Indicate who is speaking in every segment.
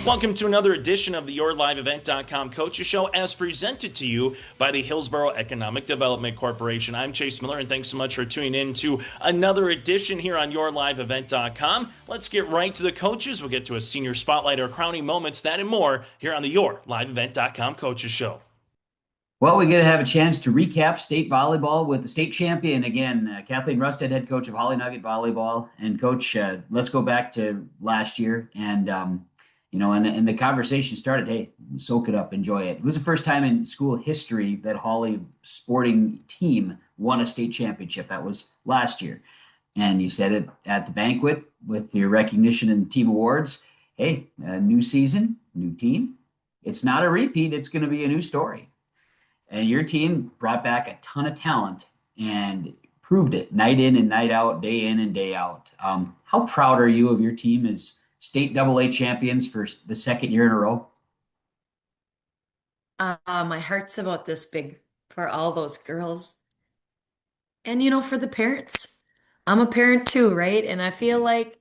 Speaker 1: Welcome to another edition of the YourLiveEvent.com Coaches Show as presented to you by the Hillsborough Economic Development Corporation. I'm Chase Miller, and thanks so much for tuning in to another edition here on YourLiveEvent.com. Let's get right to the coaches. We'll get to a senior spotlight, our crowning moments, that and more here on the YourLiveEvent.com Coaches Show.
Speaker 2: Well, we get to have a chance to recap state volleyball with the state champion again, Kathleen Rustad, head coach of Hawley Nugget Volleyball. And coach, let's go back to last year. And, and the conversation started, hey, soak it up, enjoy it. It was the first time in school history that Hawley sporting team won a state championship. That was last year. And you said it at the banquet with your recognition and team awards. Hey, a new season, new team. It's not a repeat. It's going to be a new story. And your team brought back a ton of talent and proved it night in and night out, day in and day out. How proud are you of your team as state AA champions for the second year in a row?
Speaker 3: My heart's about this big for all those girls. And, for the parents. I'm a parent too, right? And I feel like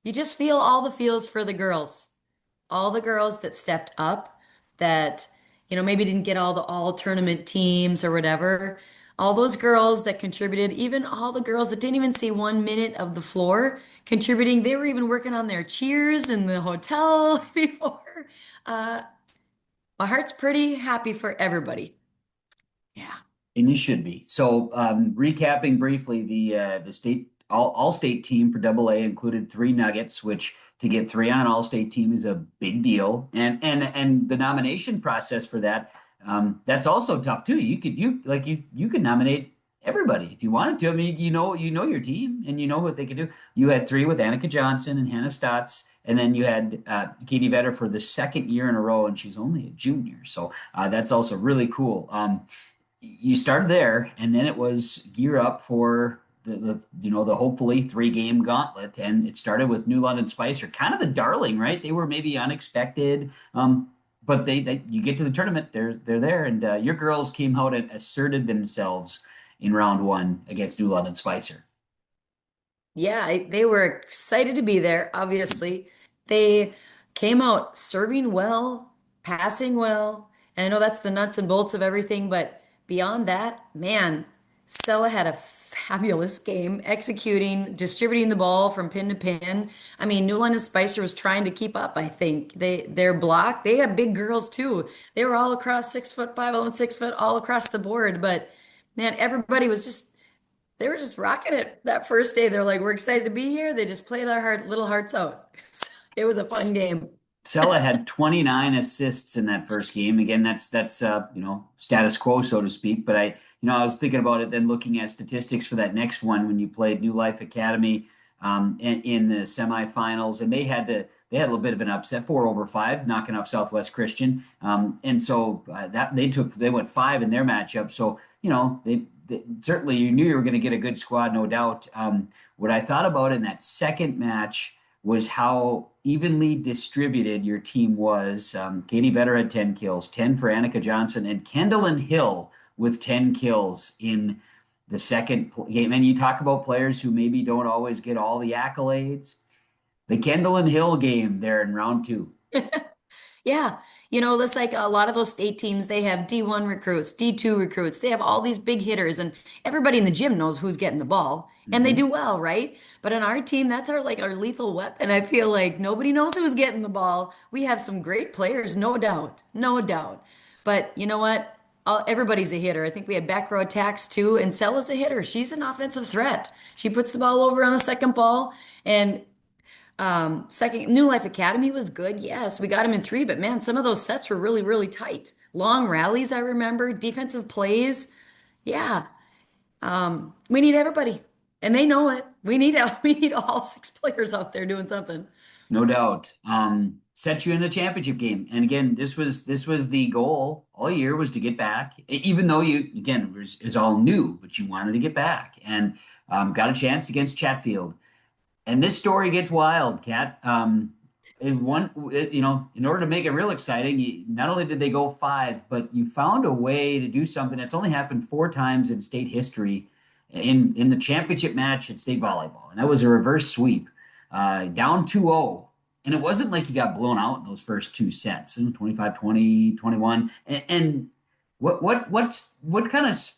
Speaker 3: you just feel all the feels for the girls. All the girls that stepped up, that maybe didn't get all the all tournament teams or whatever. All those girls that contributed, even all the girls that didn't even see 1 minute of the floor contributing. They were even working on their cheers in the hotel before. My heart's pretty happy for everybody. Yeah.
Speaker 2: And you should be. So recapping briefly, the state all-state team for AA included 3 Nuggets, which to get 3 on an all-state team is a big deal. And the nomination process for that, that's also tough too. You could nominate everybody if you wanted to. I mean, you know your team and you know what they could do. You had 3 with Annika Johnson and Hannah Stotts, and then you had Kadie Vetter for the second year in a row, and she's only a junior. So that's also really cool. You started there, and then it was gear up for the hopefully 3-game gauntlet, and it started with New London Spicer, kind of the darling, right? They were maybe unexpected, but they you get to the tournament, they're there, and your girls came out and asserted themselves in round 1 against New London Spicer.
Speaker 3: Yeah, they were excited to be there. Obviously, they came out serving well, passing well, and I know that's the nuts and bolts of everything, but beyond that, man, Sella had a fabulous game, executing, distributing the ball from pin to pin. I mean, New London Spicer was trying to keep up, I think. Their block, they had big girls too. They were all across 6'5", 6 foot, all across the board. But man, everybody was they were just rocking it that first day. They're like, we're excited to be here. They just played our little hearts out. It was a fun game.
Speaker 2: Sella had 29 assists in that first game. Again, that's status quo, so to speak. But I was thinking about it, then looking at statistics for that next one when you played New Life Academy in the semifinals, and they had a little bit of an upset, 4-5, knocking off Southwest Christian, and so that they went 5 in their matchup. So they certainly, you knew you were going to get a good squad, no doubt. What I thought about in that second match was how evenly distributed your team was. Kadie Vetter had 10 kills, 10 for Annika Johnson, and Kendall Hill with 10 kills in the second game. And you talk about players who maybe don't always get all the accolades. The Kendall Hill game there in round 2.
Speaker 3: Yeah. It's like a lot of those state teams, they have D1 recruits, D2 recruits. They have all these big hitters, and everybody in the gym knows who's getting the ball, and they do well, right? But on our team, that's our lethal weapon. I feel like nobody knows who's getting the ball. We have some great players, no doubt, no doubt. But you know what? Everybody's a hitter. I think we had back row attacks too, and Sella's a hitter. She's an offensive threat. She puts the ball over on the second ball, and second, New Life Academy was good. Yes, we got him in 3, but man, some of those sets were really, really tight. Long rallies, I remember, defensive plays. Yeah. We need everybody, and they know it. We need all 6 players out there doing something.
Speaker 2: No doubt. Set you in a championship game. And again, this was the goal all year, was to get back, even though is all new, but you wanted to get back, and got a chance against Chatfield. And this story gets wild, Kat. In order to make it real exciting, not only did they go 5, but you found a way to do something that's only happened 4 times in state history in the championship match at state volleyball. And that was a reverse sweep, down 2-0. And it wasn't like you got blown out in those first two sets, 25-20, 21. And what kind of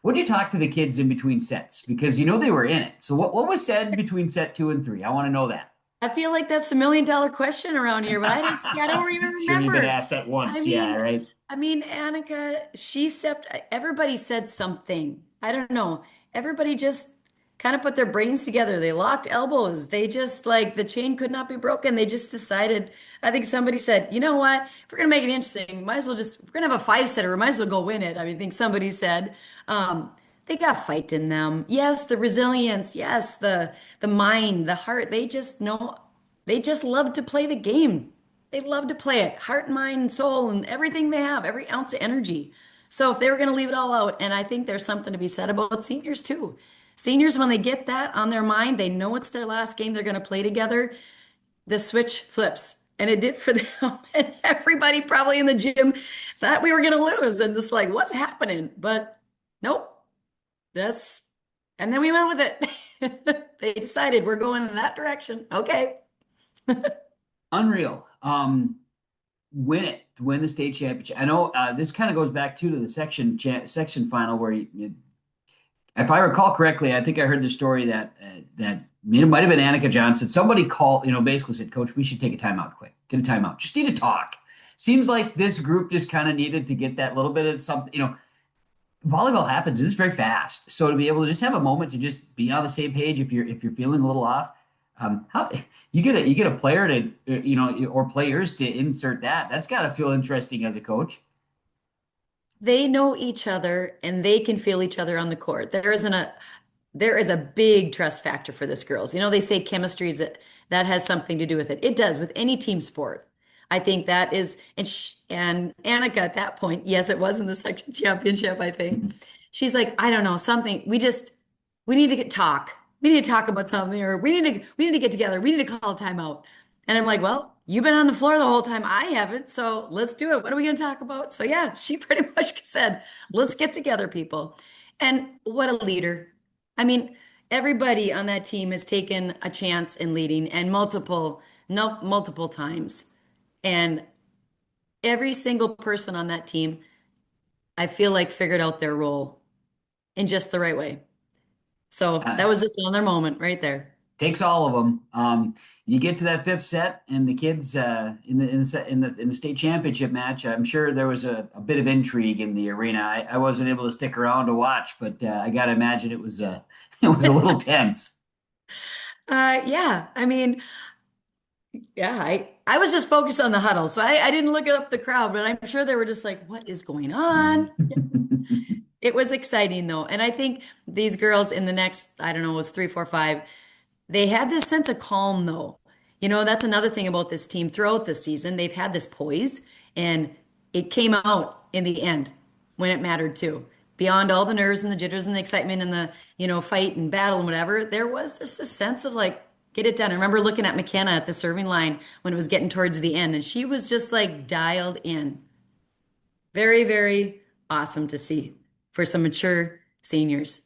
Speaker 2: what'd you talk to the kids in between sets? Because you know they were in it. So what was said between set two and three? I want to know that.
Speaker 3: I feel like that's the $1 million question around here, but I don't even
Speaker 2: Sure, you've been
Speaker 3: remember.
Speaker 2: asked that
Speaker 3: I
Speaker 2: once. Yeah,
Speaker 3: mean,
Speaker 2: right.
Speaker 3: Annika, she stepped, everybody said something. I don't know. Everybody just kind of put their brains together. They locked elbows. They just like the chain could not be broken. They just decided, I think somebody said, you know what? If we're gonna make it interesting, might as well just, we're gonna have a five-setter, we might as well go win it. I mean, I think somebody said. They got fight in them. Yes, the resilience. Yes, the mind, the heart. They just know, they just love to play the game. They love to play it, heart, mind, and soul, and everything they have, every ounce of energy. So if they were going to leave it all out, and I think there's something to be said about seniors too. Seniors, when they get that on their mind, they know it's their last game they're going to play together. The switch flips, and it did for them. And everybody probably in the gym thought we were going to lose, and just like, what's happening? But nope, that's, and then we went with it. They decided we're going in that direction. Okay.
Speaker 2: Unreal. Win the state championship. I know this kind of goes back to the section final where if I recall correctly, I think I heard the story that it might have been Annika Johnson. Somebody called, basically said, "Coach, we should take a timeout quick. Get a timeout. Just need to talk." Seems like this group just kind of needed to get that little bit of something. Volleyball happens. It's very fast. So to be able to just have a moment to just be on the same page if you're feeling a little off, how you get a player to or players to insert that. That's got to feel interesting as a coach.
Speaker 3: They know each other and they can feel each other on the court. There is a big trust factor for this girls. They say chemistry that has something to do with it. It does with any team sport. I think that is, and Annika at that point, yes, it was in the section championship, I think. She's like, I don't know, something. We need to talk. We need to talk about something, or we need to get together. We need to call a timeout. And I'm like, well, you've been on the floor the whole time. I haven't, so let's do it. What are we going to talk about? So yeah, she pretty much said, let's get together, people. And what a leader. I mean, everybody on that team has taken a chance in leading and multiple times. And every single person on that team, I feel like figured out their role in just the right way. So
Speaker 2: Uh,
Speaker 3: that was just another moment right there.
Speaker 2: Takes all of them. You get to that fifth set, and the kids in the state championship match. I'm sure there was a bit of intrigue in the arena. I wasn't able to stick around to watch, but I got to imagine it was it was a little tense.
Speaker 3: Yeah, I mean, yeah, I was just focused on the huddle, so I didn't look up the crowd, but I'm sure they were just like, "What is going on?" It was exciting though, and I think these girls in the next, I don't know, it was three, four, five. They had this sense of calm, though. That's another thing about this team throughout the season. They've had this poise, and it came out in the end when it mattered too. Beyond all the nerves and the jitters and the excitement and the, fight and battle and whatever, there was this sense of like, get it done. I remember looking at McKenna at the serving line when it was getting towards the end, and she was just like dialed in. Very, very awesome to see for some mature seniors.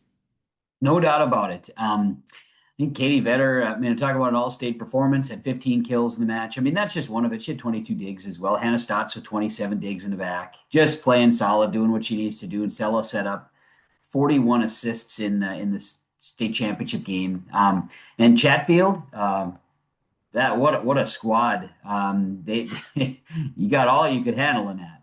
Speaker 2: No doubt about it. I think Katie Vetter, talk about an all-state performance, had 15 kills in the match. I mean, that's just one of it. She had 22 digs as well. Hannah Stotts with 27 digs in the back. Just playing solid, doing what she needs to do. And Sella set up 41 assists in the state championship game. And Chatfield, what a squad. They you got all you could handle in that.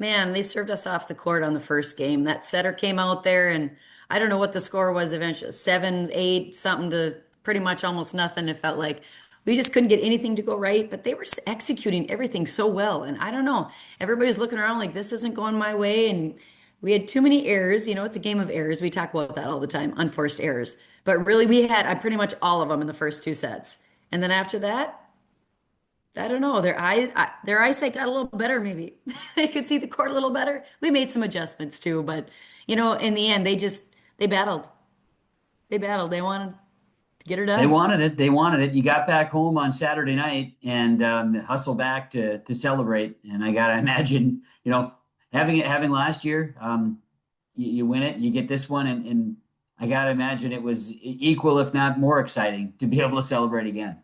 Speaker 3: Man, they served us off the court on the first game. That setter came out there, and I don't know what the score was eventually, 7-8, something to pretty much almost nothing. It felt like we just couldn't get anything to go right, but they were executing everything so well. And I don't know, everybody's looking around like this isn't going my way. And we had too many errors. It's a game of errors. We talk about that all the time, unforced errors. But really, we had pretty much all of them in the first two sets. And then after that, I don't know. Their eyesight got a little better, maybe. They could see the court a little better. We made some adjustments too, but in the end, they battled. They battled. They wanted to get her
Speaker 2: They
Speaker 3: done.
Speaker 2: wanted it. They wanted it. You got back home on Saturday night and hustle back to celebrate. And I gotta imagine, having last year, you win it, you get this one, and I gotta imagine it was equal, if not more exciting, to be able to celebrate again.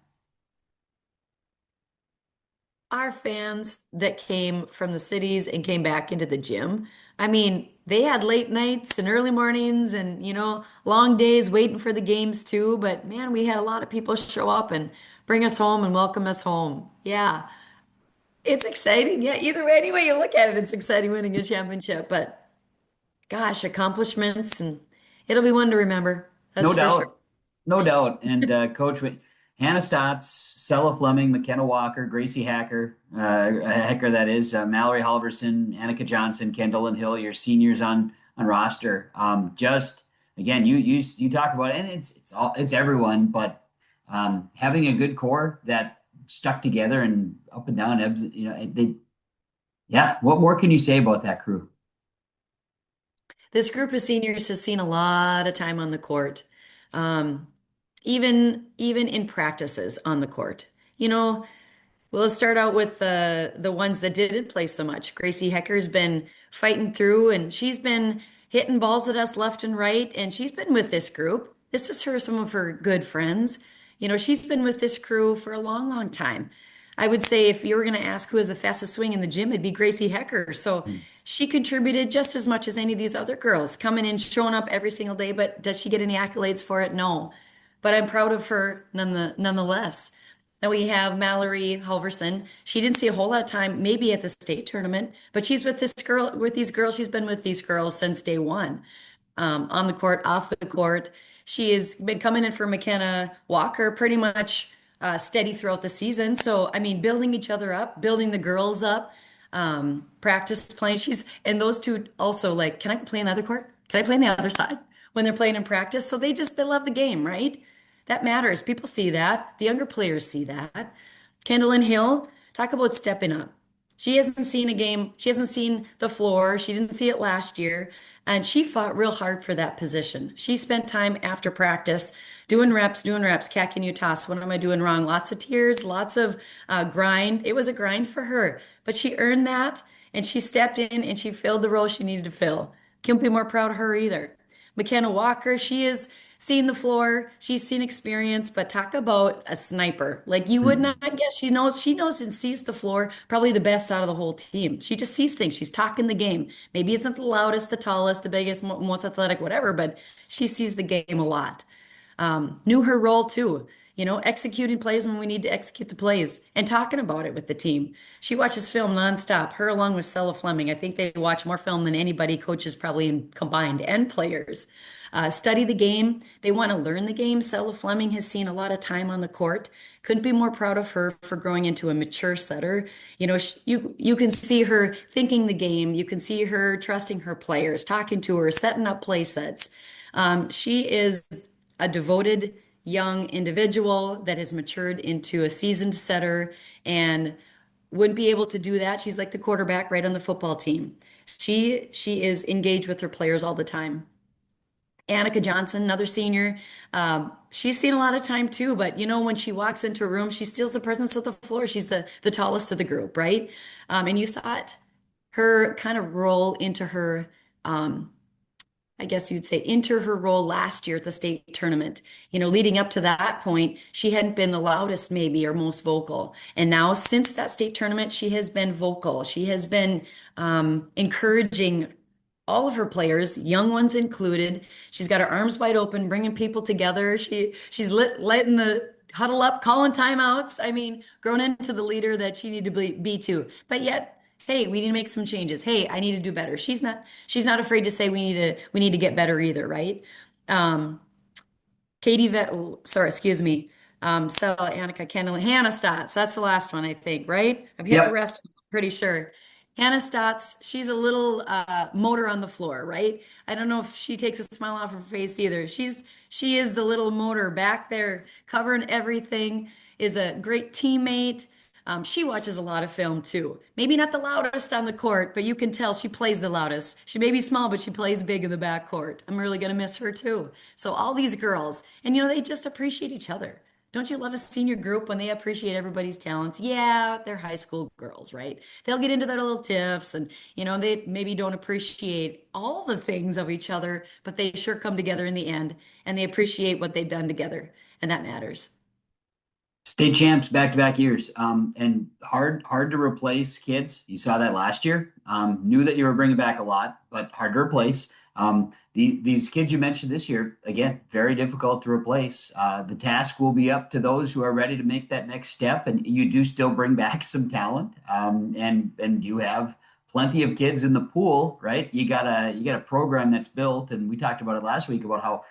Speaker 3: our fans that came from the cities and came back into the gym, I mean, they had late nights and early mornings and, long days waiting for the games too. But man, we had a lot of people show up and bring us home and welcome us home. Yeah, it's exciting. Yeah, either way, any way you look at it, it's exciting winning a championship. But gosh, accomplishments, and it'll be one to remember.
Speaker 2: No
Speaker 3: That's for sure.
Speaker 2: doubt. No doubt. And Coach, Hannah Stotts, Sella Fleming, McKenna Walker, Gracie Hacker, that is, Mallory Halverson, Annika Johnson, Kendall and Hill, your seniors on roster. Just again, you talk about it, and it's everyone, but having a good core that stuck together and up and down ebbs, yeah. What more can you say about that crew?
Speaker 3: This group of seniors has seen a lot of time on the court, um, even in practices on the court. You know, well, let's start out with the ones that didn't play so much. Gracie Hecker's been fighting through, and she's been hitting balls at us left and right, and she's been with this group. This is some of her good friends. She's been with this crew for a long, long time. I would say if you were going to ask who has the fastest swing in the gym, it'd be Gracie Hecker. So she contributed just as much as any of these other girls, coming in, showing up every single day. But does she get any accolades for it? No. But I'm proud of her nonetheless. Then we have Mallory Halverson. She didn't see a whole lot of time, maybe at the state tournament, but she's with these girls. She's been with these girls since day one, on the court, off the court. She has been coming in for McKenna Walker pretty much steady throughout the season. So, I mean, building each other up, building the girls up, practice playing. And those two also like, can I play on the other court? Can I play on the other side when they're playing in practice? So they love the game, right? That matters. People see that. The younger players see that. Kendall and Hill, talk about stepping up. She hasn't seen a game. She hasn't seen the floor. She didn't see it last year. And she fought real hard for that position. She spent time after practice doing reps. Kat, can you toss? What am I doing wrong? Lots of tears, lots of grind. It was a grind for her, but she earned that and she stepped in and she filled the role she needed to fill. Can't be more proud of her either. McKenna Walker, she has seen the floor, she's seen experience, but talk about a sniper. Like you would not guess. She knows and sees the floor probably the best out of the whole team. She just sees things. She's talking the game. Maybe isn't the loudest, the tallest, the biggest, most athletic, whatever, but she sees the game a lot. Knew her role too. Executing plays when we need to execute the plays and talking about it with the team. She watches film nonstop. Her along with Stella Fleming. I think they watch more film than anybody, coaches probably combined, and players. Study the game. They want to learn the game. Stella Fleming has seen a lot of time on the court. Couldn't be more proud of her for growing into a mature setter. You can see her thinking the game. You can see her trusting her players, talking to her, setting up play sets. She is a devoted young individual that has matured into a seasoned setter and wouldn't be able to do that. She's like the quarterback right on the football team. She is engaged with her players all the time. Annika Johnson, another senior, she's seen a lot of time too, but when she walks into a room, she steals the presence of the floor. She's the tallest of the group, right? And you saw it, her kind of roll into her, I guess you'd say, into her role last year at the state tournament. Leading up to that point, she hadn't been the loudest, maybe, or most vocal. And now, since that state tournament, she has been vocal. She has been encouraging all of her players, young ones included. She's got her arms wide open, bringing people together. She's letting the huddle up, calling timeouts. I mean, grown into the leader that she needed to be too. But yet, hey, we need to make some changes. Hey, I need to do better. She's not afraid to say we need to get better either, right? Sorry, excuse me. Sella, Annika, Kendall, Hannah Stotts. That's the last one, I think, right? I've hit the
Speaker 2: Yep.
Speaker 3: rest, I'm pretty sure. Hannah Stotts, she's a little motor on the floor, right? I don't know if she takes a smile off her face either. She is the little motor back there covering everything, is a great teammate. She watches a lot of film too. Maybe not the loudest on the court, but you can tell she plays the loudest. She may be small, but she plays big in the back court. I'm really going to miss her too. So all these girls, and they just appreciate each other. Don't you love a senior group when they appreciate everybody's talents? Yeah, they're high school girls, right? They'll get into their little tiffs and, they maybe don't appreciate all the things of each other, but they sure come together in the end and they appreciate what they've done together. And that matters.
Speaker 2: State champs back-to-back years, and hard to replace kids. You saw that last year. Knew that you were bringing back a lot, but hard to replace. These kids you mentioned this year, again, very difficult to replace. The task will be up to those who are ready to make that next step, and you do still bring back some talent, and you have plenty of kids in the pool, right? You got a program that's built, and we talked about it last week about how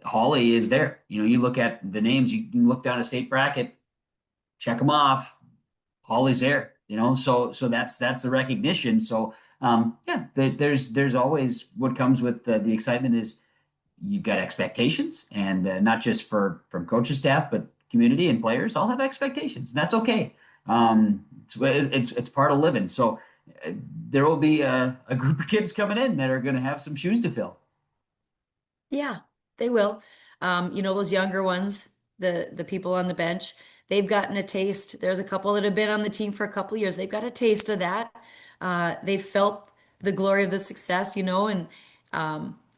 Speaker 2: Hawley is there. You look at the names, you can look down a state bracket, check them off. Hawley's there. So that's the recognition. So yeah, there's always what comes with the excitement is you've got expectations, and not just from coaching staff, but community and players all have expectations, and that's okay. It's part of living. So there will be a group of kids coming in that are going to have some shoes to fill.
Speaker 3: Yeah, they will. Those younger ones, the people on the bench, they've gotten a taste. There's a couple that have been on the team for a couple of years. They've got a taste of that. They felt the glory of the success, and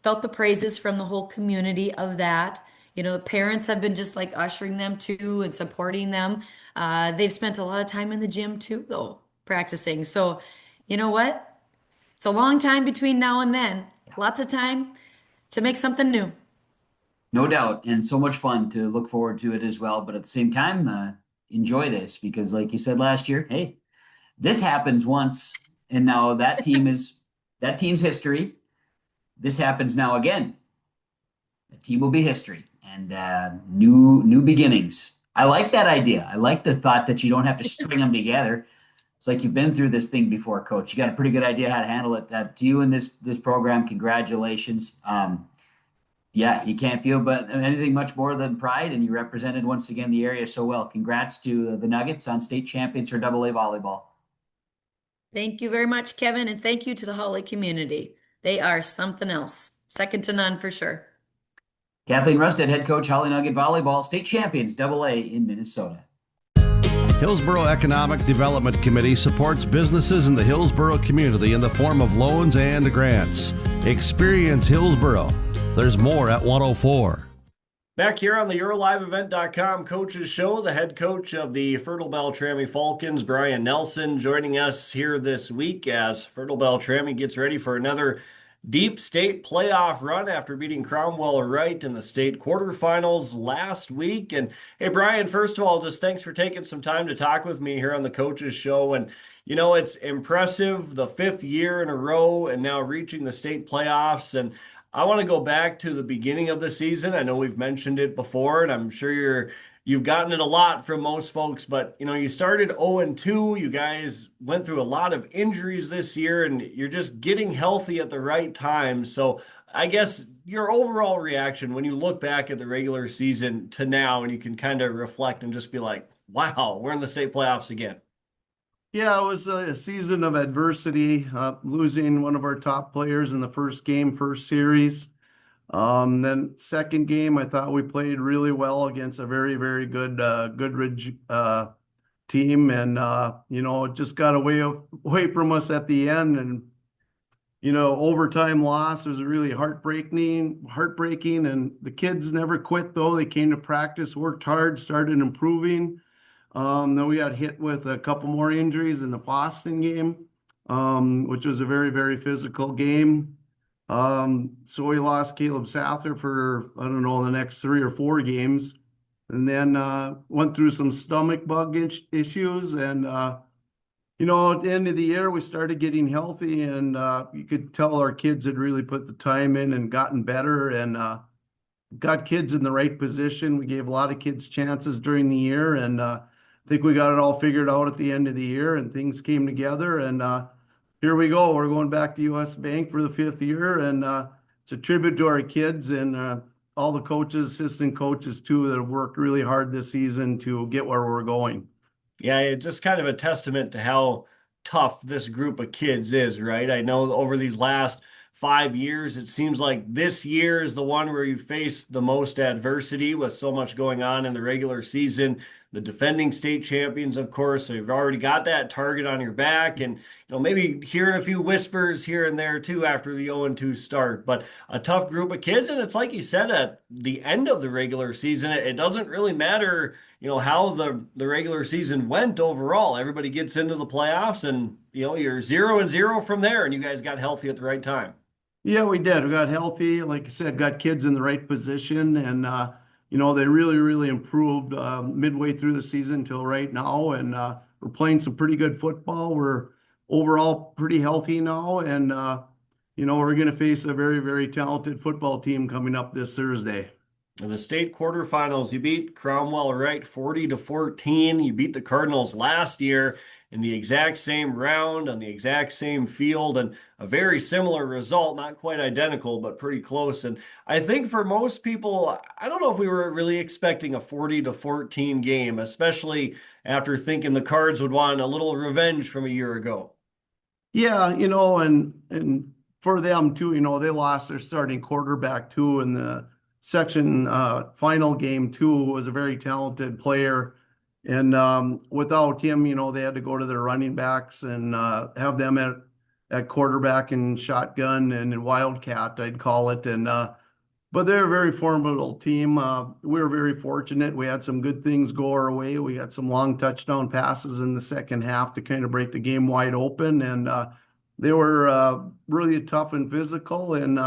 Speaker 3: felt the praises from the whole community of that. The parents have been just like ushering them too and supporting them. They've spent a lot of time in the gym too, though, practicing. So, you know what? It's a long time between now and then. Lots of time to make something new.
Speaker 2: No doubt, and so much fun to look forward to it as well. But at the same time, enjoy this because, like you said last year, hey, this happens once, and now that team's history. This happens now again. The team will be history and new beginnings. I like that idea. I like the thought that you don't have to string them together. It's like you've been through this thing before, Coach. You got a pretty good idea how to handle it. To you and this program, congratulations. Yeah, you can't feel but anything much more than pride, and you represented once again the area so well. Congrats to the Nuggets on state champions for AA volleyball.
Speaker 3: Thank you very much, Kevin, and thank you to the Hawley community. They are something else. Second to none for sure.
Speaker 2: Kathleen Rustad, head coach, Hawley Nugget volleyball, state champions AA in Minnesota.
Speaker 4: Hillsborough Economic Development Committee supports businesses in the Hillsborough community in the form of loans and grants. Experience Hillsborough. There's more at 104.
Speaker 5: Back here on the YourLiveEvent.com Coaches Show, the head coach of the Fertile-Beltrami Falcons, Brian Nelson, joining us here this week as Fertile-Beltrami gets ready for another deep state playoff run after beating Cromwell Wright in the state quarterfinals last week. And hey, Brian, first of all, just thanks for taking some time to talk with me here on the Coaches Show. And it's impressive, the fifth year in a row and now reaching the state playoffs. And I want to go back to the beginning of the season. I know we've mentioned it before, and I'm sure you've gotten it a lot from most folks, but you started 0-2. You guys went through a lot of injuries this year, and you're just getting healthy at the right time. So I guess your overall reaction when you look back at the regular season to now, and you can kind of reflect and just be like, wow, we're in the state playoffs again.
Speaker 6: Yeah, it was a season of adversity, losing one of our top players in the first game, first series. Then second game, I thought we played really well against a very, very good Goodridge team. And, it just got away from us at the end. And, overtime loss was really heartbreaking. And the kids never quit, though. They came to practice, worked hard, started improving. Then we got hit with a couple more injuries in the Boston game, which was a very, very physical game. So we lost Caleb Sather for, I don't know, the next 3 or 4 games. And then went through some stomach bug issues. And, at the end of the year, we started getting healthy. And you could tell our kids had really put the time in and gotten better and got kids in the right position. We gave a lot of kids chances during the year. And I think we got it all figured out at the end of the year and things came together. And here we go. We're going back to US Bank for the 5th year. And it's a tribute to our kids and all the coaches, assistant coaches too, that have worked really hard this season to get where we're going.
Speaker 5: Yeah, it's just kind of a testament to how tough this group of kids is, right? I know over these last 5 years, it seems like this year is the one where you face the most adversity with so much going on in the regular season. the defending state champions, of course. So you've already got that target on your back, and maybe hearing a few whispers here and there too after the 0-2 start. But a tough group of kids, and it's like you said at the end of the regular season, it doesn't really matter, how the regular season went overall. Everybody gets into the playoffs, and you're 0-0 from there, and you guys got healthy at the right time.
Speaker 6: Yeah, we did. We got healthy. Like I said, got kids in the right position, and they really, really improved midway through the season till right now, and we're playing some pretty good football. We're overall pretty healthy now, and we're going to face a very, very talented football team coming up this Thursday.
Speaker 5: In the state quarterfinals, you beat Cromwell Wright 40-14. You beat the Cardinals last year in the exact same round on the exact same field, and a very similar result, not quite identical, but pretty close. And I think for most people, I don't know if we were really expecting a 40-14 game, especially after thinking the Cards would want a little revenge from a year ago.
Speaker 6: Yeah, and for them too, they lost their starting quarterback too in the section final game too, who was a very talented player. And without him, they had to go to their running backs and have them at quarterback and shotgun and in wildcat, I'd call it. And but they're a very formidable team. We were very fortunate. We had some good things go our way. We had some long touchdown passes in the second half to kind of break the game wide open. And they were really tough and physical. And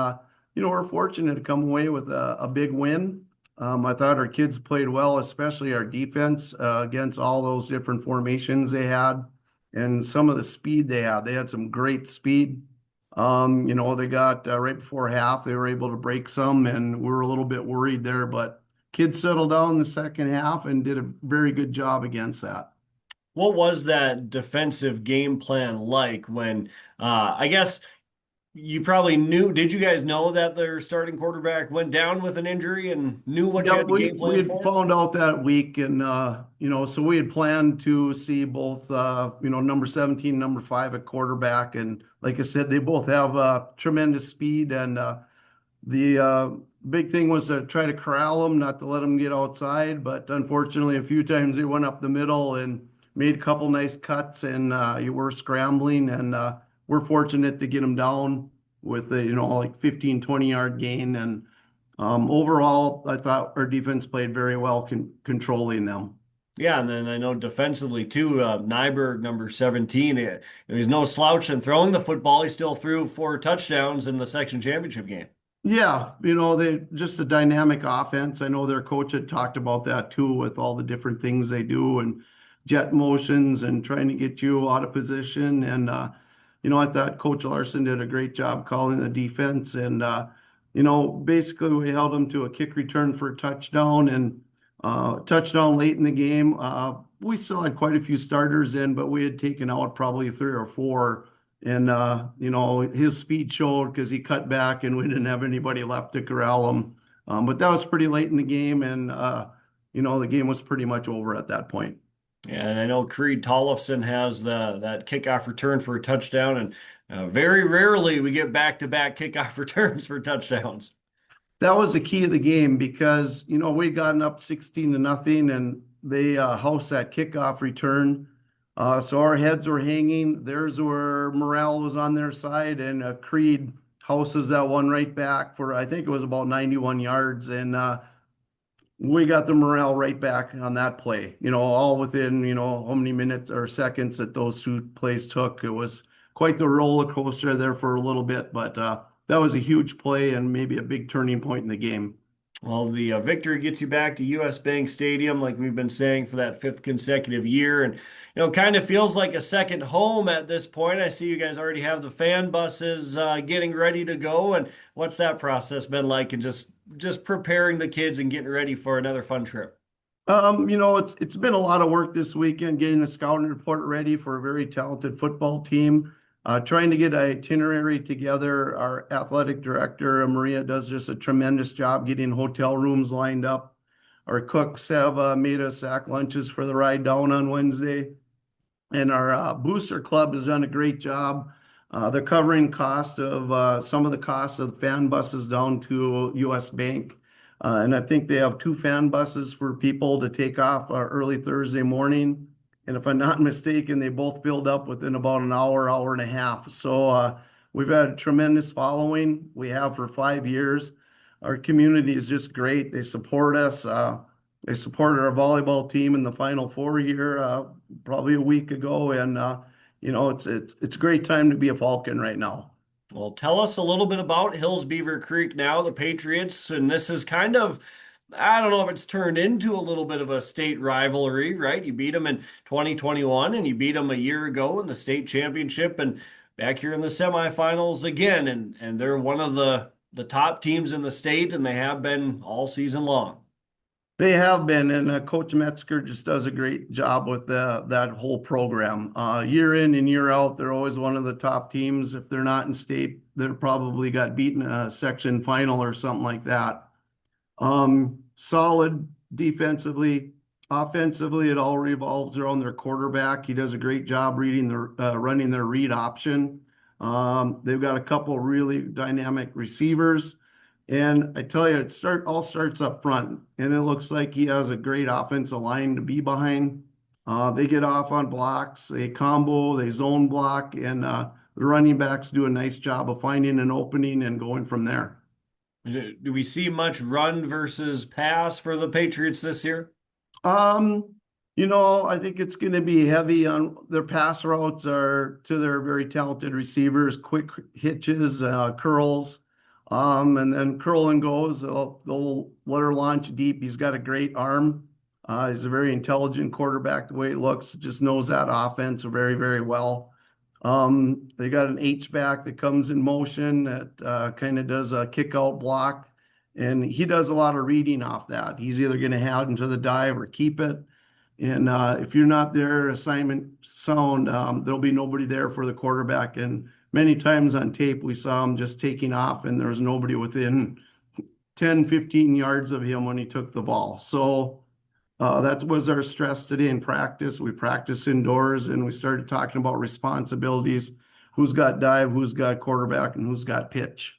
Speaker 6: we're fortunate to come away with a big win. I thought our kids played well, especially our defense against all those different formations they had and some of the speed they had. They had some great speed. They got right before half, they were able to break some, and we were a little bit worried there, but kids settled down in the second half and did a very good job against that.
Speaker 5: What was that defensive game plan like when, I guess, you probably knew, did you guys know that their starting quarterback went down with an injury and knew what you had to game plan for?
Speaker 6: We had found out that week, and so we had planned to see both number 17, number 5 at quarterback, and like I said, they both have tremendous speed, and the big thing was to try to corral them, not to let them get outside, but unfortunately a few times they went up the middle and made a couple nice cuts, and you were scrambling, and we're fortunate to get them down with a, like 15, 20-yard gain. And overall, I thought our defense played very well controlling them.
Speaker 5: Yeah, and then I know defensively too, Nyberg, number 17, he's no slouch in throwing the football. He still threw 4 touchdowns in the section championship game.
Speaker 6: Yeah, they just a dynamic offense. I know their coach had talked about that too, with all the different things they do and jet motions and trying to get you out of position. And I thought Coach Larson did a great job calling the defense, and basically we held them to a kick return for a touchdown and touchdown late in the game. We still had quite a few starters in, but we had taken out probably 3 or 4, and his speed showed because he cut back and we didn't have anybody left to corral him. But that was pretty late in the game, and the game was pretty much over at that point.
Speaker 5: Yeah, and I know Creed Tollefson has that kickoff return for a touchdown, and very rarely we get back-to-back kickoff returns for touchdowns.
Speaker 6: That was the key of the game because, we'd gotten up 16-0, and they housed that kickoff return. So our heads were hanging. Theirs were, morale was on their side, and Creed houses that one right back for, I think it was about 91 yards, and we got the morale right back on that play, all within, how many minutes or seconds that those 2 plays took. It was quite the roller coaster there for a little bit, but that was a huge play and maybe a big turning point in the game.
Speaker 5: Well, the victory gets you back to US Bank Stadium, like we've been saying, for that 5th consecutive year. And, kind of feels like a second home at this point. I see you guys already have the fan buses getting ready to go. And what's that process been like, and just preparing the kids and getting ready for another fun trip?
Speaker 6: It's been a lot of work this weekend, getting the scouting report ready for a very talented football team. Trying to get an itinerary together. Our athletic director, Maria, does just a tremendous job getting hotel rooms lined up. Our cooks have made us sack lunches for the ride down on Wednesday. And our booster club has done a great job. They're covering some of the costs of the fan buses down to US Bank. And I think they have 2 fan buses for people to take off early Thursday morning. And if I'm not mistaken, they both filled up within about an hour, hour and a half. So we've had a tremendous following. We have for 5 years. Our community is just great. They support us. They supported our volleyball team in the Final Four here probably a week ago, and it's a great time to be a Falcon right now.
Speaker 5: Well, tell us a little bit about Hills Beaver Creek now, the Patriots, and this is kind of, I don't know if it's turned into a little bit of a state rivalry, right? You beat them in 2021 and you beat them a year ago in the state championship and back here in the semifinals again. And they're one of the top teams in the state, and they have been all season long.
Speaker 6: They have been, and Coach Metzger just does a great job with that whole program. Year in and year out, they're always one of the top teams. If they're not in state, they're probably got beaten in a section final or something like that. Solid defensively. Offensively, it all revolves around their quarterback. He does a great job running their read option. They've got a couple really dynamic receivers. And I tell you, all starts up front, and it looks like he has a great offensive line to be behind. They get off on blocks, they combo, they zone block, and the running backs do a nice job of finding an opening and going from there.
Speaker 5: Do we see much run versus pass for the Patriots this year?
Speaker 6: I think it's going to be heavy on their pass routes are to their very talented receivers, quick hitches, curls. And then curl and goes, they'll let her launch deep. He's got a great arm. He's a very intelligent quarterback, the way it looks, just knows that offense very, very well. They got an H-back that comes in motion that kind of does a kick out block. And he does a lot of reading off that. He's either going to head into the dive or keep it. And if you're not there, assignment sound, there'll be nobody there for the quarterback. And many times on tape, we saw him just taking off and there was nobody within 10, 15 yards of him when he took the ball. So that was our stress today in practice. We practiced indoors and we started talking about responsibilities, who's got dive, who's got quarterback, and who's got pitch.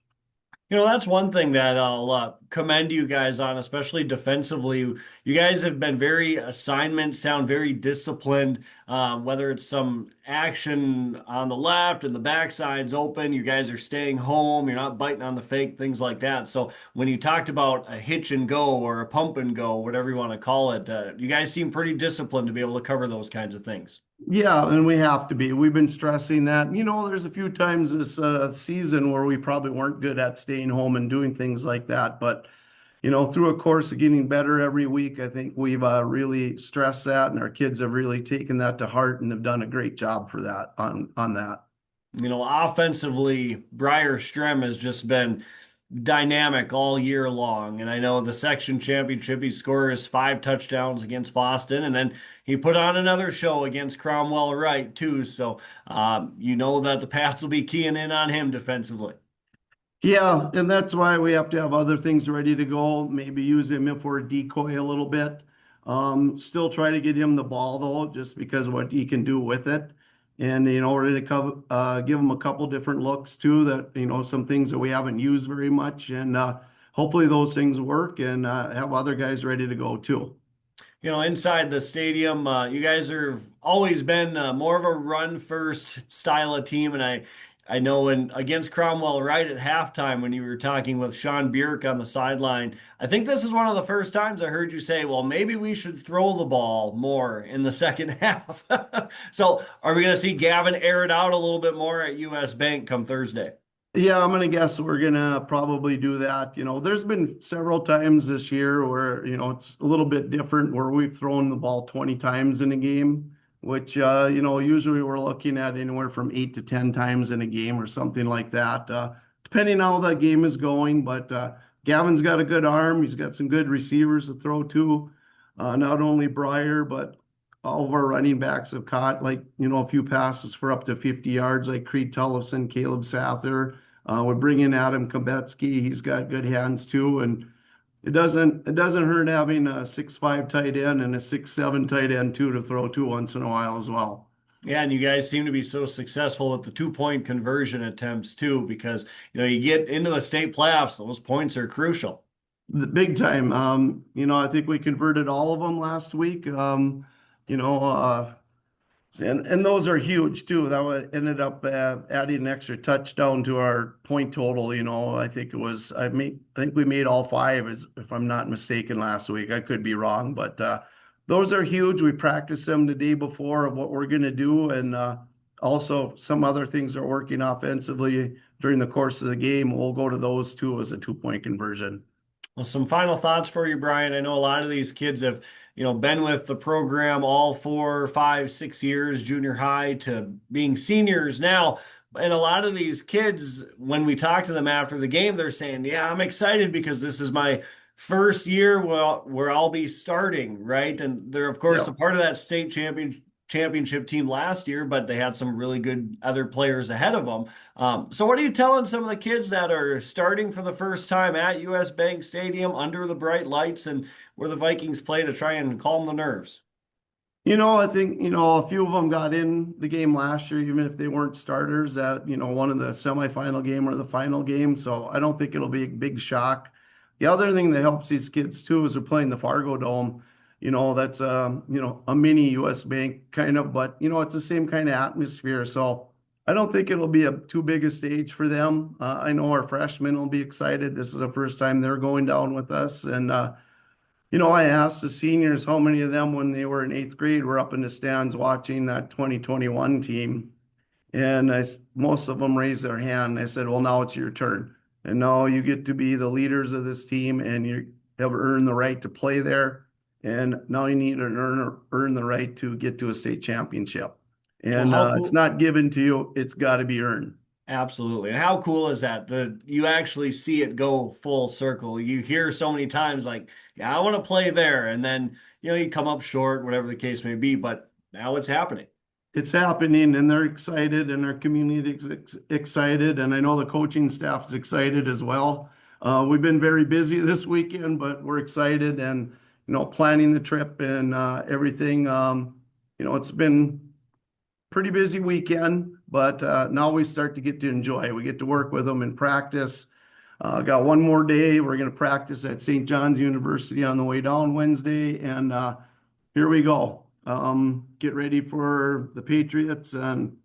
Speaker 5: That's one thing that I'll commend you guys on, especially defensively. You guys have been very assignment sound, very disciplined, whether it's some action on the left and the backside's open, you guys are staying home, you're not biting on the fake, things like that. So when you talked about a hitch and go or a pump and go, whatever you want to call it, you guys seem pretty disciplined to be able to cover those kinds of things.
Speaker 6: Yeah, and we have to be. We've been stressing that. There's a few times this season where we probably weren't good at staying home and doing things like that. But, through a course of getting better every week, I think we've really stressed that, and our kids have really taken that to heart and have done a great job for that on that.
Speaker 5: Offensively, Briar Strem has just been dynamic all year long. And I know the section championship, he scores 5 touchdowns against Boston, and then he put on another show against Cromwell Wright too. So that the Pats will be keying in on him defensively.
Speaker 6: Yeah, and that's why we have to have other things ready to go. Maybe use him for a decoy a little bit. Still try to get him the ball though, just because of what he can do with it. And, ready to give them a couple different looks too, that, some things that we haven't used very much. And hopefully those things work and have other guys ready to go too.
Speaker 5: Inside the stadium, you guys have always been more of a run first style of team. And I know against Cromwell Wright at halftime when you were talking with Sean Bierk on the sideline, I think this is one of the first times I heard you say, well, maybe we should throw the ball more in the second half. So are we going to see Gavin air it out a little bit more at US Bank come Thursday?
Speaker 6: Yeah, I'm going to guess we're going to probably do that. There's been several times this year where, it's a little bit different where we've thrown the ball 20 times in a game, which, usually we're looking at anywhere from 8 to 10 times in a game or something like that, depending on how that game is going. But Gavin's got a good arm. He's got some good receivers to throw to, not only Briar, but all of our running backs have caught a few passes for up to 50 yards, like Creed Tullifson, Caleb Sather. We're bringing Adam Kabetsky. He's got good hands too. And it doesn't hurt having a 6'5" tight end and a 6'7" tight end too to throw to once in a while as well.
Speaker 5: Yeah, and you guys seem to be so successful with the 2-point conversion attempts too, because you get into the state playoffs, those points are crucial.
Speaker 6: The big time. I think we converted all of them last week. You know, and those are huge too. Ended up adding an extra touchdown to our point total. I think we made all five, if I'm not mistaken, last week. I could be wrong, but those are huge. We practiced them the day before of what we're going to do, and also some other things are working offensively during the course of the game. We'll go to those two as a 2-point conversion.
Speaker 5: Well, some final thoughts for you, Brian. I know a lot of these kids have, been with the program all 4, 5, 6 years, junior high to being seniors now. And a lot of these kids, when we talk to them after the game, they're saying, yeah, I'm excited because this is my first year where I'll be starting, right? And they're, of course, a part of that state championship team last year, but they had some really good other players ahead of them. So what are you telling some of the kids that are starting for the first time at US Bank Stadium under the bright lights and where the Vikings play to try and calm the nerves?
Speaker 6: I think, a few of them got in the game last year, even if they weren't starters at, one of the semifinal game or the final game. So I don't think it'll be a big shock. The other thing that helps these kids too is they're playing the Fargo Dome. That's a mini US Bank kind of, but it's the same kind of atmosphere. So I don't think it'll be too big a stage for them. I know our freshmen will be excited. This is the first time they're going down with us. And, I asked the seniors how many of them, when they were in 8th grade, were up in the stands watching that 2021 team. And most of them raised their hand. I said, well, now it's your turn. And now you get to be the leaders of this team, and you have earned the right to play there. And now you need to earn the right to get to a state championship. And it's not given to you. It's got to be earned.
Speaker 5: Absolutely. And how cool is that? You actually see it go full circle. You hear so many times like, yeah, I want to play there. And then, you come up short, whatever the case may be. But now it's happening.
Speaker 6: It's happening, and they're excited, and our community is excited. And I know the coaching staff is excited as well. We've been very busy this weekend, but we're excited and, planning the trip and everything. It's been pretty busy weekend, but now we start to get to enjoy. We get to work with them in practice. Got one more day. We're going to practice at St. John's University on the way down Wednesday, and here we go. Get ready for the Patriots, and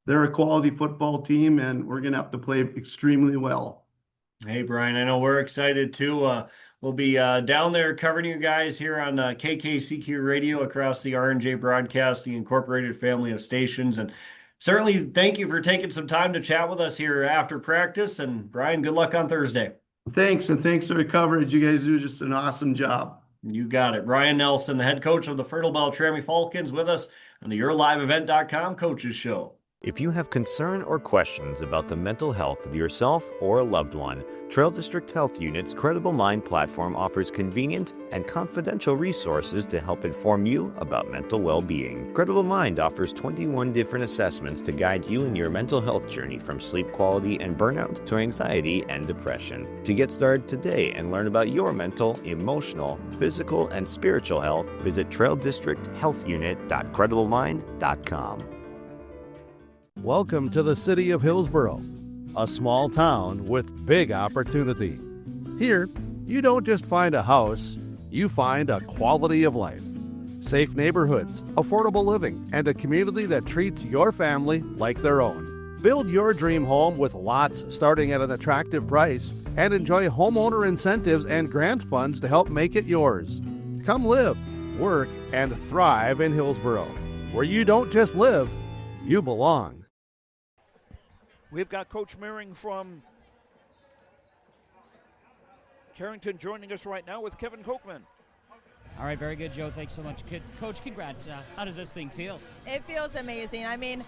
Speaker 6: they're a quality football team, and we're going to have to play extremely well.
Speaker 5: Hey, Brian, I know we're excited too. We'll be down there covering you guys here on KKCQ Radio across the R&J Broadcasting Incorporated family of stations. And certainly thank you for taking some time to chat with us here after practice. And Brian, good luck on Thursday.
Speaker 6: Thanks, and thanks for the coverage. You guys do just an awesome job.
Speaker 5: You got it. Brian Nelson, the head coach of the Fertile-Beltrami Falcons, with us on the YourLiveEvent.com Coaches Show.
Speaker 7: If you have concern or questions about the mental health of yourself or a loved one, Trail District Health Unit's Credible Mind platform offers convenient and confidential resources to help inform you about mental well-being. Credible Mind offers 21 different assessments to guide you in your mental health journey, from sleep quality and burnout to anxiety and depression. To get started today and learn about your mental, emotional, physical, and spiritual health, visit traildistricthealthunit.crediblemmind.com.
Speaker 4: Welcome to the city of Hillsboro, a small town with big opportunity. Here, you don't just find a house, you find a quality of life. Safe neighborhoods, affordable living, and a community that treats your family like their own. Build your dream home with lots starting at an attractive price, and enjoy homeowner incentives and grant funds to help make it yours. Come live, work, and thrive in Hillsboro, where you don't just live, you belong.
Speaker 8: We've got Coach Mehring from Carrington joining us right now with Kevin Kochman.
Speaker 9: All right, very good, Joe. Thanks so much. Coach, congrats. How does this thing feel?
Speaker 10: It feels amazing. I mean,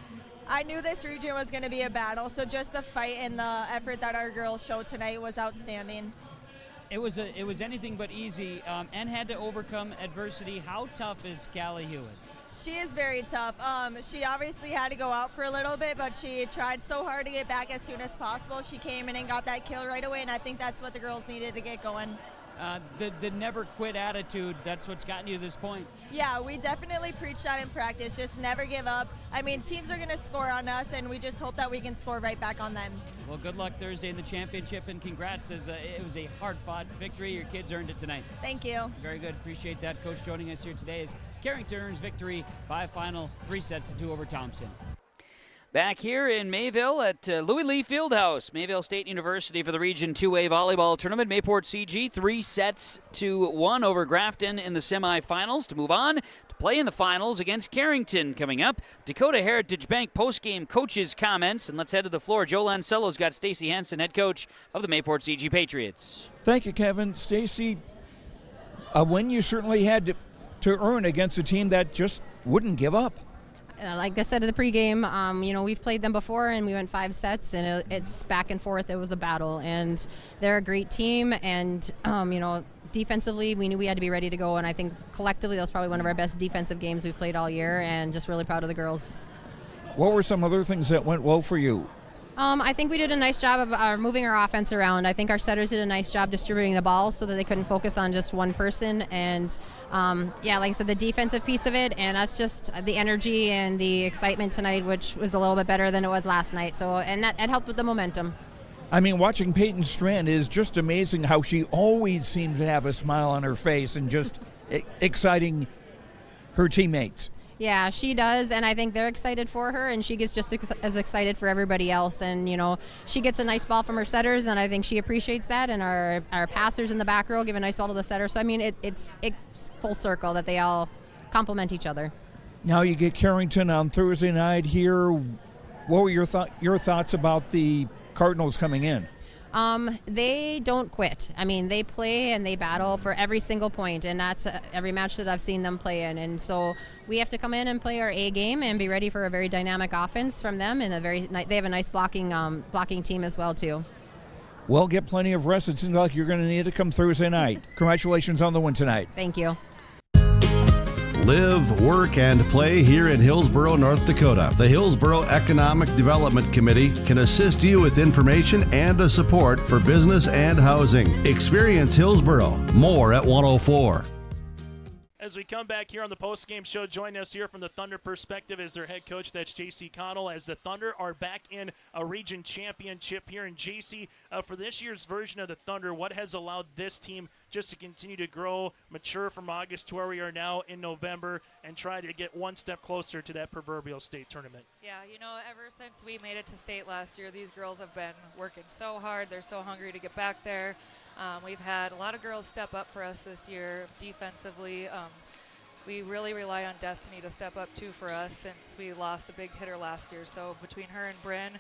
Speaker 10: I knew this region was going to be a battle, so just the fight and the effort that our girls showed tonight was outstanding.
Speaker 9: It was anything but easy and had to overcome adversity. How tough is Callie Hewitt?
Speaker 10: She is very tough. She obviously had to go out for a little bit, but she tried so hard to get back as soon as possible. She came in and got that kill right away, and I think that's what the girls needed to get going.
Speaker 9: the never quit attitude, that's what's gotten you to this point.
Speaker 10: Yeah, we definitely preach that in practice. Just never give up. I mean, teams are going to score on us, and we just hope that we can score right back on them.
Speaker 9: Well, good luck Thursday in the championship, and congrats. It was a hard-fought victory. Your kids earned it tonight.
Speaker 10: Thank you.
Speaker 9: Very good. Appreciate that. Coach joining us here today as Carrington earns victory by a final 3-2 over Thompson. Back here in Mayville at Louis Lee Fieldhouse, Mayville State University for the Region 2A volleyball tournament. Mayport CG 3-1 over Grafton in the semifinals to move on to play in the finals against Carrington coming up. Dakota Heritage Bank postgame coaches comments, and let's head to the floor. Joe Lancello's got Stacy Hanson, head coach of the Mayport CG Patriots.
Speaker 8: Thank you, Kevin. Stacy, a win you certainly had to earn against a team that just wouldn't give up.
Speaker 11: Like I said at the pregame, we've played them before and we went 5 sets and it's back and forth. It was a battle and they're a great team and, defensively we knew we had to be ready to go, and I think collectively that was probably one of our best defensive games we've played all year, and just really proud of the girls.
Speaker 8: What were some other things that went well for you?
Speaker 11: I think we did a nice job of moving our offense around. I think our setters did a nice job distributing the ball so that they couldn't focus on just one person. And, like I said, the defensive piece of it, and us just the energy and the excitement tonight, which was a little bit better than it was last night. So, and that helped with the momentum.
Speaker 8: I mean, watching Peyton Strand is just amazing how she always seems to have a smile on her face and just exciting her teammates.
Speaker 11: Yeah, she does, and I think they're excited for her, and she gets just as excited for everybody else. And, she gets a nice ball from her setters, and I think she appreciates that, and our passers in the back row give a nice ball to the setter. So, I mean, it's full circle that they all complement each other.
Speaker 8: Now you get Carrington on Thursday night here. What were your thoughts about the Cardinals coming in?
Speaker 11: They don't quit. I mean, they play and they battle for every single point, and that's every match that I've seen them play in. And so we have to come in and play our A game and be ready for a very dynamic offense from them, and they have a nice blocking team as well too.
Speaker 8: Well, get plenty of rest. It seems like you're going to need to come Thursday night. Congratulations on the win tonight.
Speaker 11: Thank you.
Speaker 4: Live, work, and play here in Hillsborough, North Dakota. The Hillsborough Economic Development Committee can assist you with information and support for business and housing. Experience Hillsborough. More at 104.
Speaker 1: As we come back here on the post-game show, join us here from the Thunder perspective is their head coach, that's Jacie Connell, as the Thunder are back in a region championship here. And Jacie, for this year's version of the Thunder, what has allowed this team just to continue to grow, mature from August to where we are now in November, and try to get one step closer to that proverbial state tournament?
Speaker 12: Yeah, ever since we made it to state last year, these girls have been working so hard. They're so hungry to get back there. We've had a lot of girls step up for us this year defensively. We really rely on Destiny to step up too for us since we lost a big hitter last year. So between her and Bryn,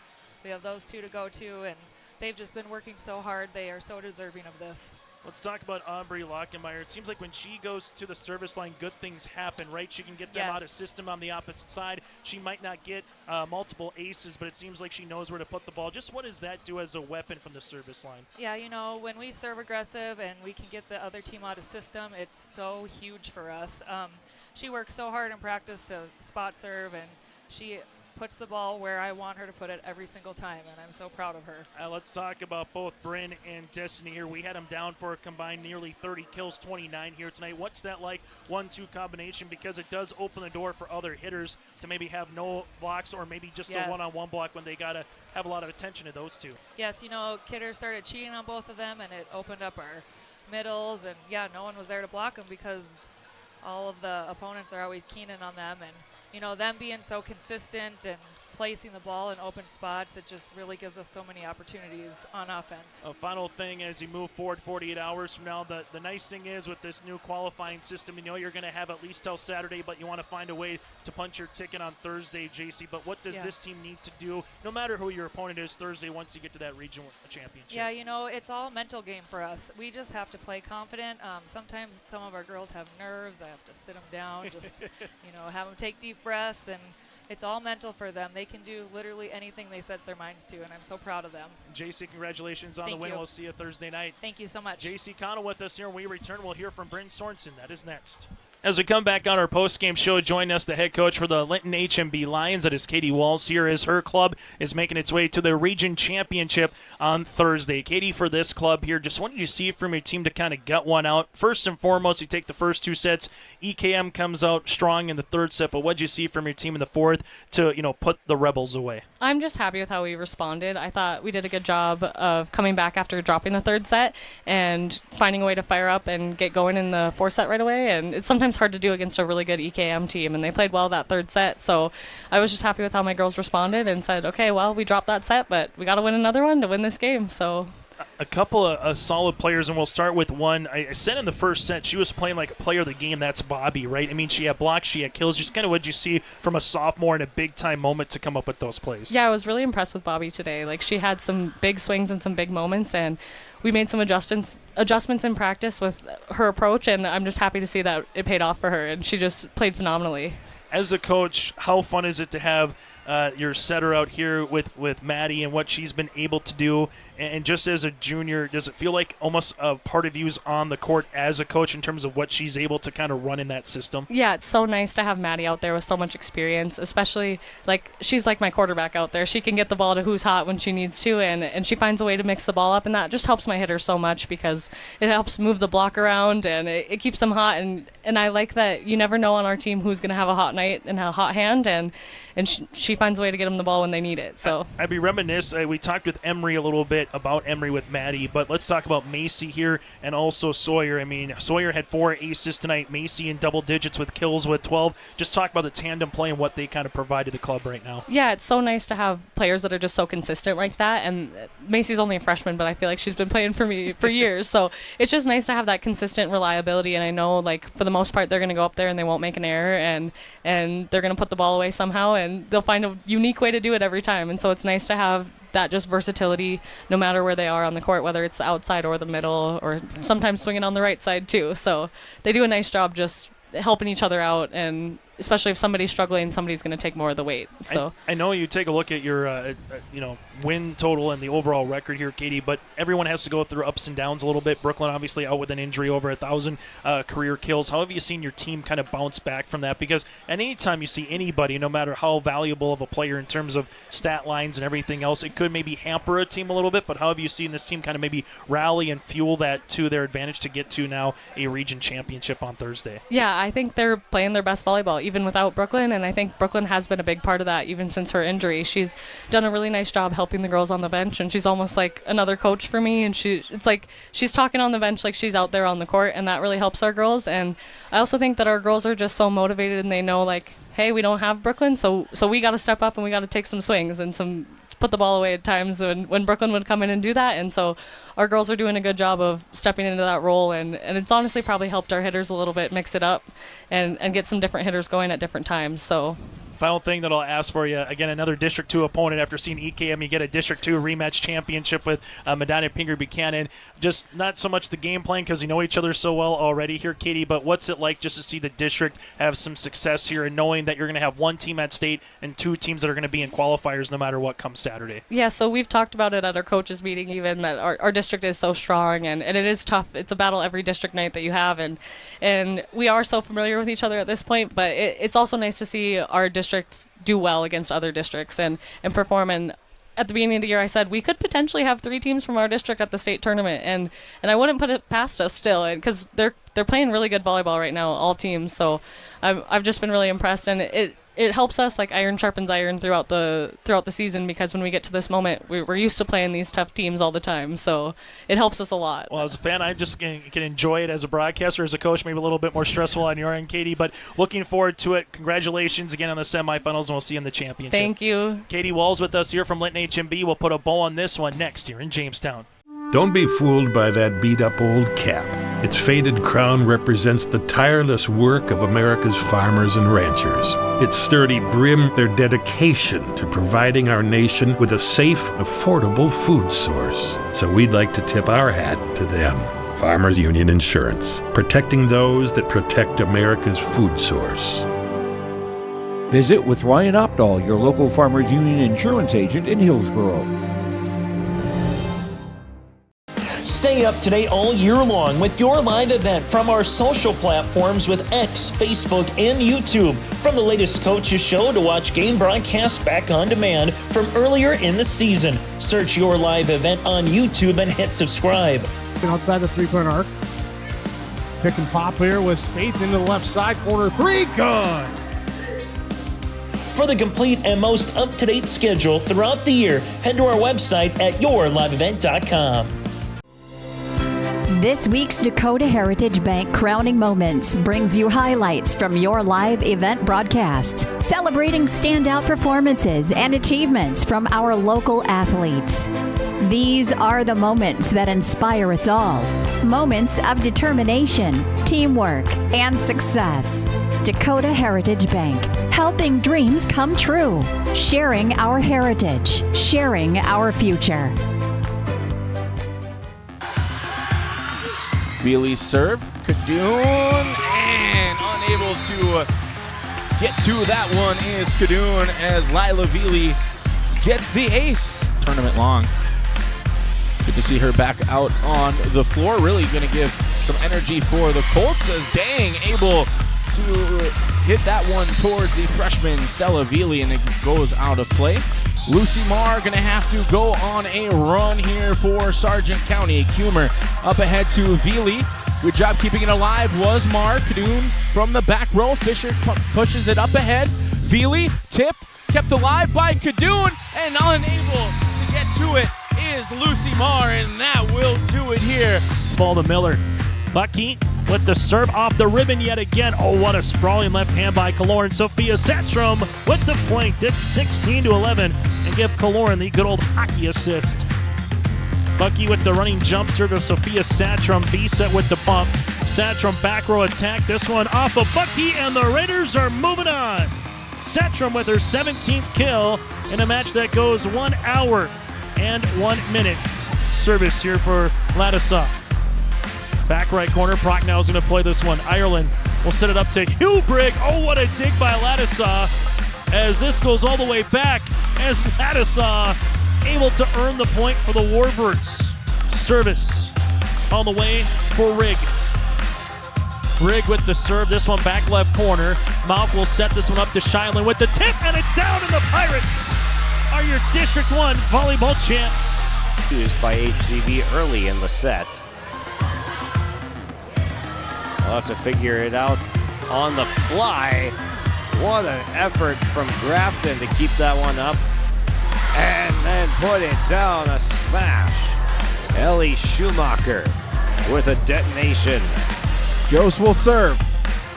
Speaker 12: we have those two to go to, and they've just been working so hard. They are so deserving of this.
Speaker 1: Let's talk about Aubrey Lockenmeyer. It seems like when she goes to the service line, good things happen, right? She can get them out of system on the opposite side. She might not get multiple aces, but it seems like she knows where to put the ball. Just what does that do as a weapon from the service line?
Speaker 12: Yeah, when we serve aggressive and we can get the other team out of system, it's so huge for us. She works so hard in practice to spot serve, and she puts the ball where I want her to put it every single time, and I'm so proud of her.
Speaker 1: Let's talk about both Bryn and Destiny here. We had them down for a combined nearly 30 kills, 29 here tonight. What's that like, 1-2 combination? Because it does open the door for other hitters to maybe have no blocks or maybe just a one-on-one block when they got to have a lot of attention to those two.
Speaker 12: Yes, Kidder started cheating on both of them, and it opened up our middles, and no one was there to block them because all of the opponents are always keen in on them, and them being so consistent and placing the ball in open spots, it just really gives us so many opportunities on offense.
Speaker 1: A final thing as you move forward 48 hours from now, the nice thing is with this new qualifying system, you're going to have at least till Saturday, but you want to find a way to punch your ticket on Thursday, Jacie. But what does this team need to do, no matter who your opponent is Thursday once you get to that regional championship?
Speaker 12: Yeah, it's all mental game for us. We just have to play confident. Sometimes some of our girls have nerves. I have to sit them down, just have them take deep breaths, and it's all mental for them. They can do literally anything they set their minds to, and I'm so proud of them.
Speaker 1: Jacie, congratulations on the win. We'll see you Thursday night.
Speaker 12: Thank you so much.
Speaker 1: Jacie Connell with us here. When we return, we'll hear from Bryn Sorensen. That is next. As we come back on our post-game show, join us, the head coach for the Linton-HMB Lions. That is Kadie Walls here as her club is making its way to the region championship on Thursday. Kadie, for this club here, just wanted you to see from your team to kind of gut one out. First and foremost, you take the first two sets. EKM comes out strong in the third set, but what did you see from your team in the fourth to, put the Rebels away?
Speaker 13: I'm just happy with how we responded. I thought we did a good job of coming back after dropping the third set and finding a way to fire up and get going in the fourth set right away. And it's sometimes hard to do against a really good EKM team, and they played well that third set. So I was just happy with how my girls responded and said, okay, well, we dropped that set, but we got to win another one to win this game. So
Speaker 1: a couple of solid players, and we'll start with one. I said in the first set she was playing like a player of the game. That's Bobby, right? I mean, she had blocks, she had kills. Just kind of what you see from a sophomore in a big-time moment to come up with those plays.
Speaker 13: Yeah, I was really impressed with Bobby today. Like, she had some big swings and some big moments, and we made some adjustments in practice with her approach, and I'm just happy to see that it paid off for her, and she just played phenomenally.
Speaker 1: As a coach, how fun is it to have your setter out here with Maddie and what she's been able to do? And just as a junior, does it feel like almost a part of you's on the court as a coach in terms of what she's able to kind of run in that system?
Speaker 13: Yeah, it's so nice to have Maddie out there with so much experience, especially she's like my quarterback out there. She can get the ball to who's hot when she needs to, and she finds a way to mix the ball up, and that just helps my hitter so much because it helps move the block around and it keeps them hot. And I like that you never know on our team who's going to have a hot night and a hot hand, and she finds a way to get them the ball when they need it. So
Speaker 1: I'd be remiss. We talked with Emery a little bit about Emery with Maddie, but let's talk about Macy here and also Sawyer. I mean, Sawyer had 4 aces tonight. Macy in double digits with kills with 12. Just talk about the tandem play and what they kind of provide to the club right now.
Speaker 13: Yeah, it's so nice to have players that are just so consistent like that. And Macy's only a freshman, but I feel like she's been playing for me for years. So it's just nice to have that consistent reliability. And I know, for the most part, they're going to go up there and they won't make an error, and they're going to put the ball away somehow, and they'll find a unique way to do it every time. And so it's nice to have that just versatility no matter where they are on the court, whether it's the outside or the middle, or sometimes swinging on the right side too. So they do a nice job just helping each other out, and especially if somebody's struggling, somebody's going to take more of the weight. So
Speaker 1: I know you take a look at your win total and the overall record here, Kadie, but everyone has to go through ups and downs a little bit. Brooklyn obviously out with an injury, over 1,000 career kills. How have you seen your team kind of bounce back from that? Because at any time you see anybody, no matter how valuable of a player in terms of stat lines and everything else, it could maybe hamper a team a little bit, but how have you seen this team kind of maybe rally and fuel that to their advantage to get to now a region championship on Thursday?
Speaker 13: Yeah, I think they're playing their best volleyball even without Brooklyn, and I think Brooklyn has been a big part of that even since her injury. She's done a really nice job helping the girls on the bench, and she's almost like another coach for me, and it's like she's talking on the bench like she's out there on the court, and that really helps our girls. And I also think that our girls are just so motivated, and they know, hey, we don't have Brooklyn, so we got to step up and we got to take some swings and put the ball away at times when Brooklyn would come in and do that. And so our girls are doing a good job of stepping into that role, and it's honestly probably helped our hitters a little bit mix it up and get some different hitters going at different times. So
Speaker 1: final thing that I'll ask for you, again, another District 2 opponent. After seeing EKM, you get a District 2 rematch championship with Medina-Pingree Buchanan. Just not so much the game plan because you know each other so well already here, Kadie, but what's it like just to see the district have some success here and knowing that you're going to have one team at state and 2 teams that are going to be in qualifiers no matter what comes Saturday?
Speaker 13: Yeah, so we've talked about it at our coaches meeting even, that our district is so strong, and it is tough. It's a battle every district night that you have, and we are so familiar with each other at this point, but it's also nice to see our districts do well against other districts and perform. And at the beginning of the year, I said we could potentially have 3 teams from our district at the state tournament, and I wouldn't put it past us still, because they're playing really good volleyball right now, all teams. So I've just been really impressed, and it helps us, like iron sharpens iron throughout the season, because when we get to this moment, we're used to playing these tough teams all the time, so it helps us a lot.
Speaker 1: Well, as a fan, I just can enjoy it. As a broadcaster, as a coach, maybe a little bit more stressful on your end, Kadie, but looking forward to it. Congratulations again on the semifinals, and we'll see you in the championship.
Speaker 13: Thank you.
Speaker 1: Kadie Walls with us here from Linton-HMB. We'll put a bow on this one next here in Jamestown.
Speaker 14: Don't be fooled by that beat-up old cap. Its faded crown represents the tireless work of America's farmers and ranchers. Its sturdy brim, their dedication to providing our nation with a safe, affordable food source. So we'd like to tip our hat to them. Farmers Union Insurance, protecting those that protect America's food source.
Speaker 8: Visit with Ryan Opdahl, your local Farmers Union insurance agent in Hillsborough.
Speaker 1: Stay up to date all year long with your live event from our social platforms with X, Facebook, and YouTube. From the latest coaches show to watch game broadcasts back on demand from earlier in the season. Search your live event on YouTube and hit subscribe.
Speaker 15: Outside the three-point arc. Pick and pop here with Spaeth into the left side corner. Three, good.
Speaker 1: For the complete and most up-to-date schedule throughout the year, head to our website at yourliveevent.com.
Speaker 16: This week's Dakota Heritage Bank Crowning Moments brings you highlights from your live event broadcasts, celebrating standout performances and achievements from our local athletes. These are the moments that inspire us all. Moments of determination, teamwork, and success. Dakota Heritage Bank, helping dreams come true. Sharing our heritage, sharing our future.
Speaker 17: Veely serve, Kadyn, and unable to get to that one is Kadyn as Lila Veely gets the ace. Tournament long. Good to see her back out on the floor. Really going to give some energy for the Colts as Dang able to hit that one towards the freshman Stella Veely, and it goes out of play. Lucy Marr going to have to go on a run here for Sargent County. Kumer up ahead to Veely. Good job keeping it alive was Marr. Kadyn from the back row. Fisher pushes it up ahead. Veely, tip, kept alive by Kadyn, and unable to get to it is Lucy Marr, and that will do it here.
Speaker 18: Ball to Miller. Bucky with the serve off the ribbon yet again. Oh, what a sprawling left hand by Kaloran. Sophia Satrom with the flank. Did 16-11 and give Kaloran the good old hockey assist. Bucky with the running jump serve of Sophia Satrom. B-set with the bump. Satrom back row attack. This one off of Bucky, and the Raiders are moving on. Satrom with her 17th kill in a match that goes 1 hour and 1 minute. Service here for Ladisa. Back right corner, Procknow's going to play this one. Ireland will set it up to Hilbrigg. Oh, what a dig by Ladisa as this goes all the way back as Ladisa able to earn the point for the Warbirds. Service on the way for Rigg. Rigg with the serve, this one back left corner. Malk will set this one up to Shineland with the tip, and it's down, and the Pirates are your District 1 volleyball champs.
Speaker 7: Used by HCV early in the set. I'll have to figure it out on the fly. What an effort from Grafton to keep that one up and then put it down, a smash. Ellie Schumacher with a detonation.
Speaker 19: Gross will serve.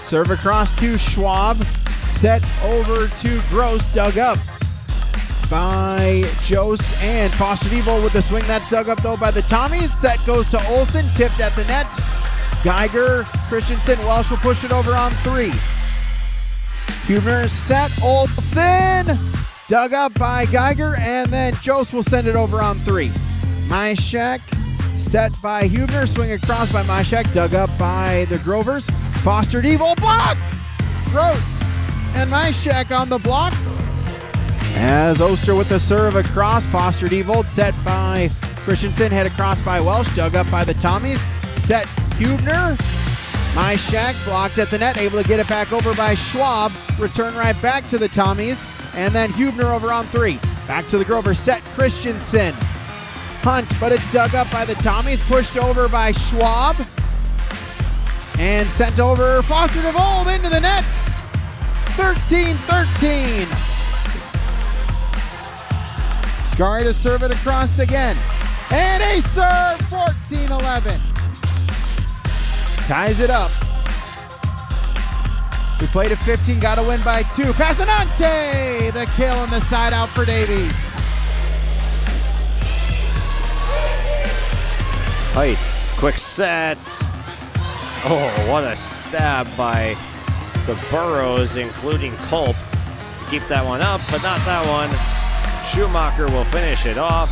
Speaker 19: Serve across to Schwab. Set over to Gross, dug up by Jose, and Foster Devo with the swing. That's dug up though by the Tommies. Set goes to Olsen, tipped at the net. Geiger, Christensen, Welsh will push it over on 3. Huebner set, Olsen, dug up by Geiger, and then Jose will send it over on 3. Myshek, set by Huebner, swing across by Myshek, dug up by the Grovers. Foster Devo, block! Gross and Myshek on the block. As Oster with the serve across, Foster Devold set by Christensen, head across by Welsh, dug up by the Tommies. Set Huebner, Myshek blocked at the net, able to get it back over by Schwab. Return right back to the Tommies, and then Huebner over on 3. Back to the Grover, set Christensen. Hunt, but it's dug up by the Tommies, pushed over by Schwab, and sent over Foster Devold into the net. 13-13. Scary to serve it across again. And a serve, 14-11. Ties it up. We played at 15, got to win by 2. Passanante, the kill on the side out for Davies.
Speaker 7: Height, quick set. Oh, what a stab by the Burrows, including Culp, to keep that one up, but not that one. Schumacher will finish it off.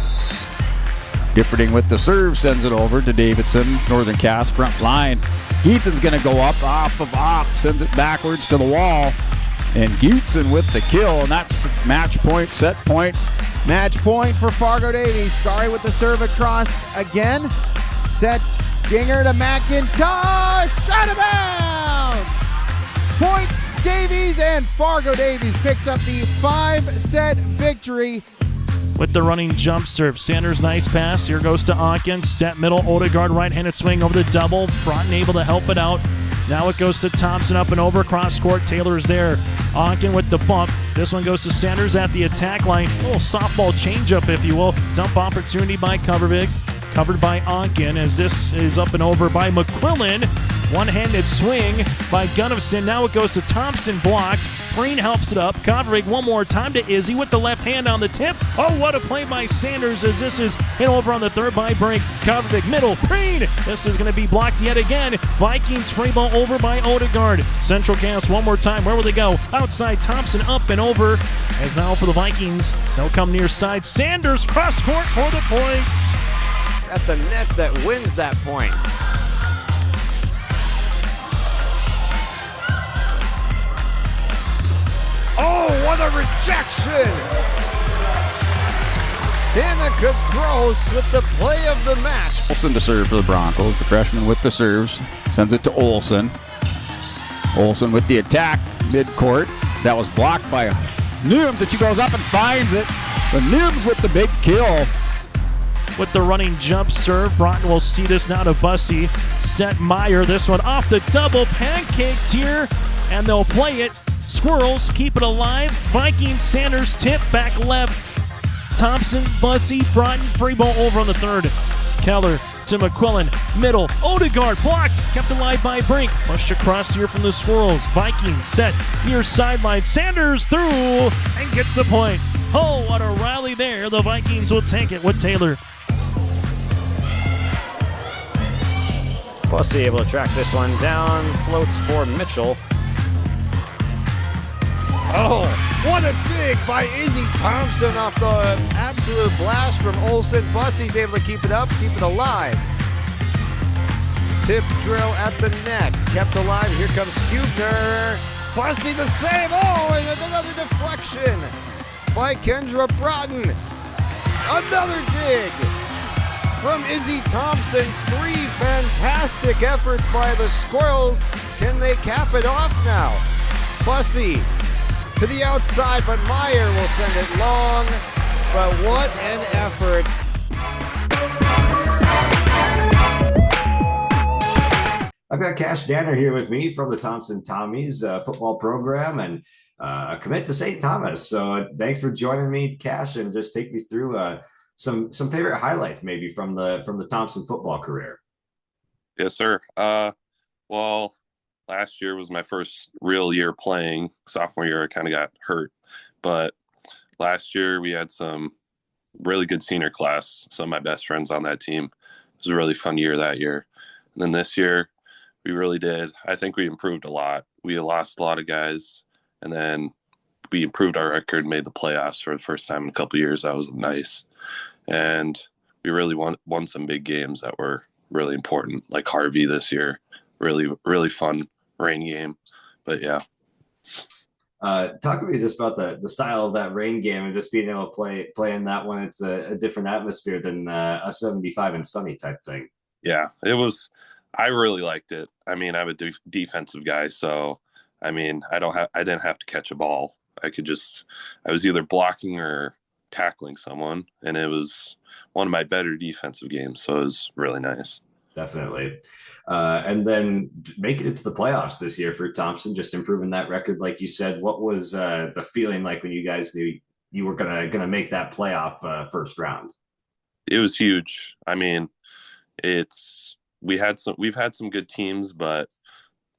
Speaker 20: Differding with the serve, sends it over to Davidson. Northern Cass front line. Geetson's going to go up off of Ock, sends it backwards to the wall. And Geetson with the kill, and that's match point, set point.
Speaker 19: Match point for Fargo Davies. Scary with the serve across again. set. Ginger to McIntosh. Out of bounds. Point Davies, and Fargo Davies picks up the 5-set victory.
Speaker 18: With the running jump serve, Sanders, nice pass. Here goes to Onken. Set middle, Odegaard, right-handed swing over the double. Broughton able to help it out. Now it goes to Thompson up and over. Cross court, Taylor's there. Onken with the bump. This one goes to Sanders at the attack line. A little softball changeup, if you will. Dump opportunity by Coverbig. Covered by Onken as this is up and over by McQuillan. One-handed swing by Gunnifson. Now it goes to Thompson, blocked. Green helps it up. Coverbig one more time to Izzy with the left hand on the tip. Oh, what a play by Sanders as this is hit over on the third by Brink. Coverbig middle. Green. This is going to be blocked yet again. Vikings free ball over by Odegaard. Central Gas one more time. Where will they go? Outside Thompson up and over. As now for the Vikings, they'll come near side. Sanders cross court for the point.
Speaker 7: At the net that wins that point. Oh, what a rejection! Danica Gross with the play of the match.
Speaker 20: Olsen to serve for the Broncos. The freshman with the serves. Sends it to Olsen. Olsen with the attack. Midcourt. That was blocked by Nooms, and she goes up and finds it. But Nooms with the big kill.
Speaker 18: With the running jump serve, Broughton will see this now to Bussey. Set Meyer, this one off the double, pancaked here, and they'll play it. Squirrels keep it alive. Vikings, Sanders, tip, back left. Thompson, Bussey, Broughton, free ball over on the third. Keller to McQuillan, middle, Odegaard blocked, kept alive by Brink. Pushed across here from the Squirrels. Vikings set near sideline. Sanders through and gets the point. Oh, what a rally there. The Vikings will take it with Taylor.
Speaker 7: Bussey able to track this one down. Floats for Mitchell. Oh, what a dig by Izzy Thompson off the absolute blast from Olsen. Bussey's able to keep it up, keep it alive. Tip drill at the net. Kept alive. Here comes Hubner. Bussey the save. Oh, and another deflection by Kendra Broughton. Another dig from Izzy Thompson. 3 fantastic efforts by the Squirrels. Can they cap it off now? Bussey to the outside, but Meyer will send it long. But what an effort.
Speaker 21: I've got Cash Danner here with me from the Thompson Tommies football program and commit to St. Thomas. So thanks for joining me, Cash, and just take me through some favorite highlights maybe from the Thompson football career.
Speaker 22: Yes, sir. Well, last year was my first real year playing. Sophomore year, I kind of got hurt. But last year, we had some really good senior class. Some of my best friends on that team. It was a really fun year that year. And then this year, we really did. I think we improved a lot. We lost a lot of guys. And then we improved our record, made the playoffs for the first time in a couple of years. That was nice. And we really won some big games that were really important, like Harvey this year. Really, really fun rain game. But yeah.
Speaker 21: Talk to me just about the style of that rain game and just being able to play in that one. It's a different atmosphere than a 75 and sunny type thing.
Speaker 22: Yeah, it was. I really liked it. I mean, I'm a defensive guy, so I mean, I didn't have to catch a ball. I was either blocking or tackling someone, and it was one of my better defensive games. So it was really nice.
Speaker 21: Definitely. And then making it to the playoffs this year for Thompson, just improving that record, like you said. What was the feeling like when you guys knew you were gonna make that playoff first round?
Speaker 22: It was huge. I mean, we've had some good teams, but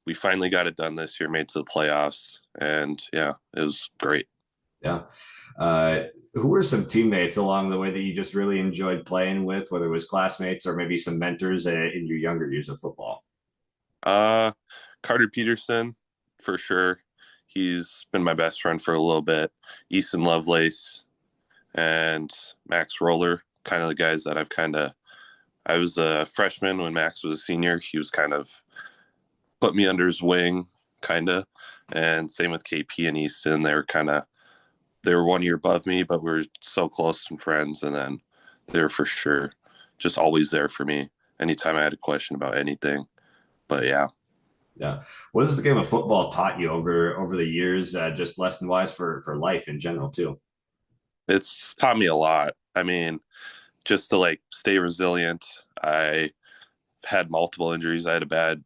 Speaker 22: we finally got it done this year, made to the playoffs, and yeah, it was great.
Speaker 21: Yeah. Who were some teammates along the way that you just really enjoyed playing with, whether it was classmates or maybe some mentors in your younger years of football?
Speaker 22: Carter Peterson, for sure. He's been my best friend for a little bit. Easton Lovelace and Max Roller, kind of the guys that I was a freshman when Max was a senior. He was kind of put me under his wing, kind of. And same with KP and Easton. They were 1 year above me, but we were so close and friends. And then they were for sure just always there for me. anytime I had a question about anything. But yeah.
Speaker 21: Yeah. What has the game of football taught you over the years, just lesson wise for life in general too?
Speaker 22: It's taught me a lot. I mean, just to like stay resilient. I had multiple injuries. I had a bad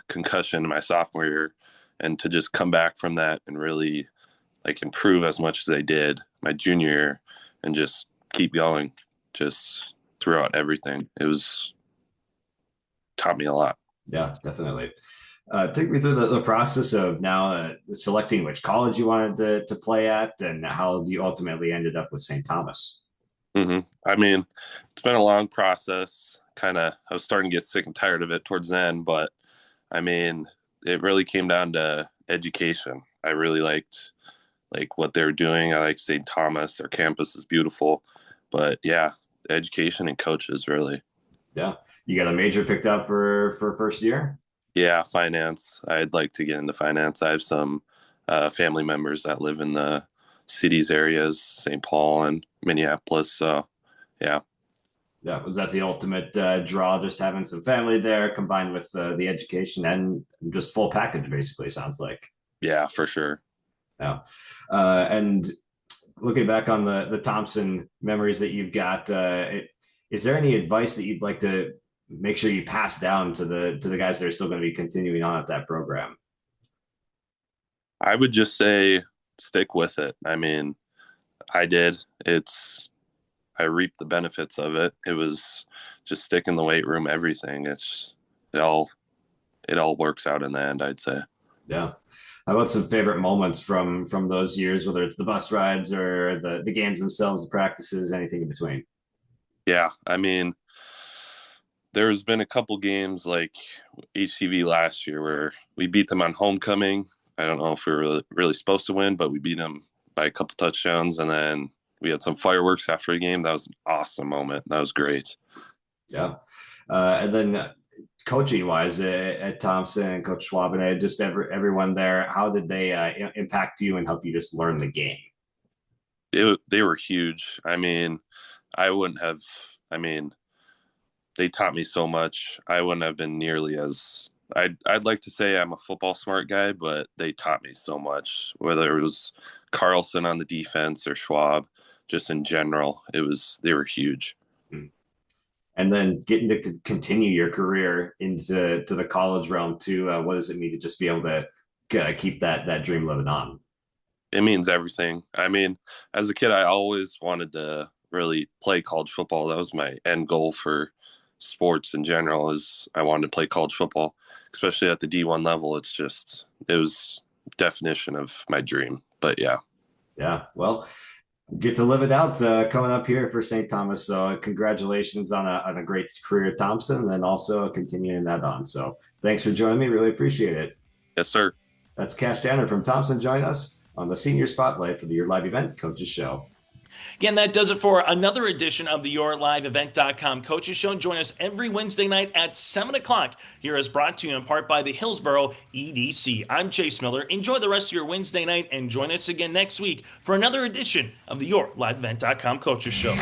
Speaker 22: concussion in my sophomore year, and to just come back from that and really like improve as much as I did my junior year and just keep going just throughout everything. It was taught me a lot.
Speaker 21: Yeah, definitely. Take me through the process of now selecting which college you wanted to play at and how you ultimately ended up with St. Thomas.
Speaker 22: Mm-hmm. I mean, it's been a long process. I was starting to get sick and tired of it towards the end, but I mean, it really came down to education. I really liked like what they were doing. I like St. Thomas. Their campus is beautiful, but yeah, education and coaches really.
Speaker 21: Yeah. You got a major picked up for first year?
Speaker 22: Yeah, finance. I'd like to get into finance. I have some family members that live in the cities areas, St. Paul and Minneapolis. So, yeah.
Speaker 21: Yeah. Was that the ultimate draw, just having some family there combined with the education and just full package, basically, sounds like?
Speaker 22: Yeah, for sure.
Speaker 21: Yeah. And looking back on the Thompson memories that you've got, is there any advice that you'd like to make sure you pass down to the guys that are still going to be continuing on at that program?
Speaker 22: I would just say stick with it. I mean, I did. I reaped the benefits of it. It was just stick in the weight room, everything. It all works out in the end, I'd say.
Speaker 21: Yeah. How about some favorite moments from those years, whether it's the bus rides or the games themselves, the practices, anything in between?
Speaker 22: Yeah. I mean, there's been a couple games like HCV last year where we beat them on homecoming. I don't know if we were really supposed to win, but we beat them by a couple touchdowns. And then we had some fireworks after a game. That was an awesome moment. That was great.
Speaker 21: Yeah. And then coaching wise at Thompson, Coach Schwab and just everyone there, how did they impact you and help you just learn the game?
Speaker 22: They were huge. I mean, they taught me so much. I wouldn't have been nearly as I'd like to say I'm a football smart guy, but they taught me so much, whether it was Carlson on the defense or Schwab, just in general, they were huge.
Speaker 21: And then getting to continue your career into the college realm too. What does it mean to just be able to keep that dream living on?
Speaker 22: It means everything. I mean, as a kid, I always wanted to really play college football. That was my end goal for sports in general, is I wanted to play college football, especially at the D1 level. It was definition of my dream. But yeah.
Speaker 21: Well, get to live it out coming up here for St. Thomas. So congratulations on a great career at Thompson, and then also continuing that on. So thanks for joining me. Really appreciate it.
Speaker 22: Yes, sir.
Speaker 21: That's Cash Danner from Thompson joining us on the Senior Spotlight for the Your Live Event Coaches Show.
Speaker 1: Again, that does it for another edition of the YourLiveEvent.com Coaches Show. Join us every Wednesday night at 7 o'clock. Here is brought to you in part by the Hillsboro EDC. I'm Chase Miller. Enjoy the rest of your Wednesday night and join us again next week for another edition of the YourLiveEvent.com Coaches Show.